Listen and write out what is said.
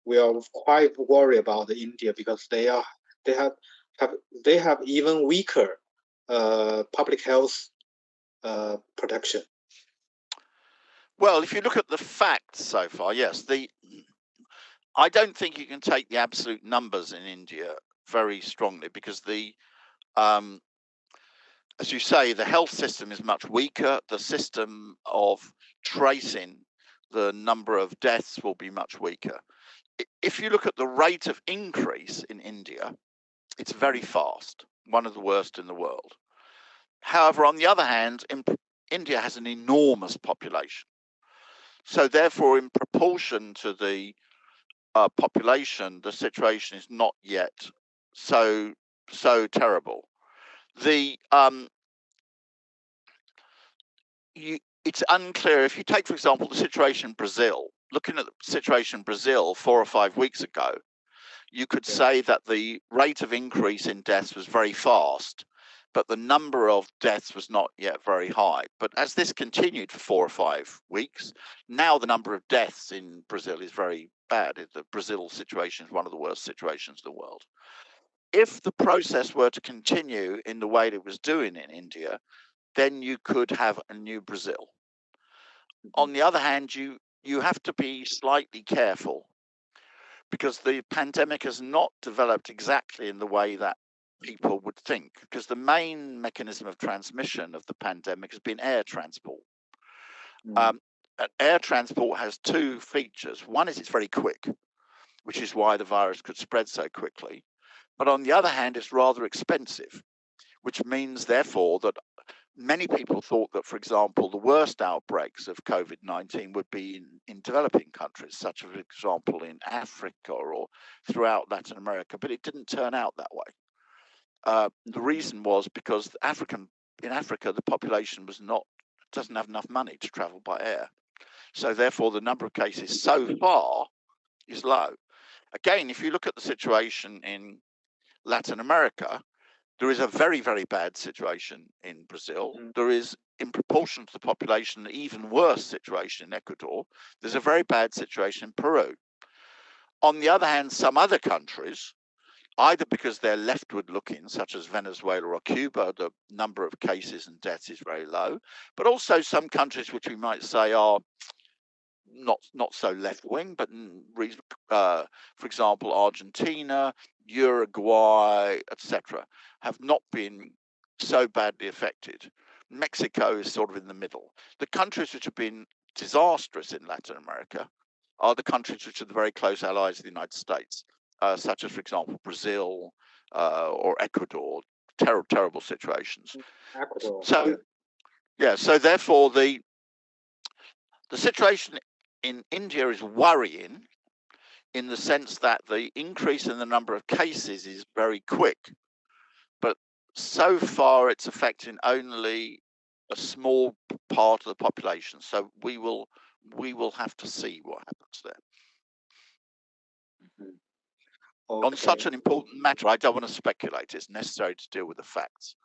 we are quite worried about India because they have even weaker public health protection. Well, if you look at the facts so far, yes, I don't think you can take the absolute numbers in India very strongly because as you say, the health system is much weaker. The system of tracing the number of deaths will be much weaker. If you look at the rate of increase in India, it's very fast, one of the worst in the world. However, on the other hand, India has an enormous population. So therefore, in proportion to the population, the situation is not yet so terrible. It's unclear. If you take, for example, the situation in Brazil, looking at the situation in Brazil 4 or 5 weeks ago, you could say that the rate of increase in deaths was very fast, but the number of deaths was not yet very high. But as this continued for 4 or 5 weeks, now the number of deaths in Brazil is very bad. The Brazil situation is one of the worst situations in the world. If the process were to continue in the way that it was doing in India, then you could have a new Brazil. On the other hand, you have to be slightly careful because the pandemic has not developed exactly in the way that people would think, because the main mechanism of transmission of the pandemic has been air transport. Air transport has 2 features. One is it's very quick, which is why the virus could spread so quickly. But on the other hand, it's rather expensive, which means, therefore, that many people thought that, for example, the worst outbreaks of COVID-19 would be in developing countries, such as, for example, in Africa or throughout Latin America, but it didn't turn out that way. The reason was because in Africa, the population doesn't have enough money to travel by air. So therefore, the number of cases so far is low. Again, if you look at the situation in Latin America, there is a very, very bad situation in Brazil. There is, in proportion to the population, an even worse situation in Ecuador. There's a very bad situation in Peru. On the other hand, some other countries, either because they're leftward looking, such as Venezuela or Cuba, the number of cases and deaths is very low, but also some countries which we might say are not so left wing, but for example, Argentina, Uruguay, etc., have not been so badly affected. Mexico is sort of in the middle. The countries which have been disastrous in Latin America are the countries which are the very close allies of the United States, such as, for example, Brazil or Ecuador. Terrible situations. Ecuador. So therefore the situation in India is worrying in the sense that the increase in the number of cases is very quick, but so far it's affecting only a small part of the population. So we will have to see what happens there. On such an important matter, I don't want to speculate. It's necessary to deal with the facts.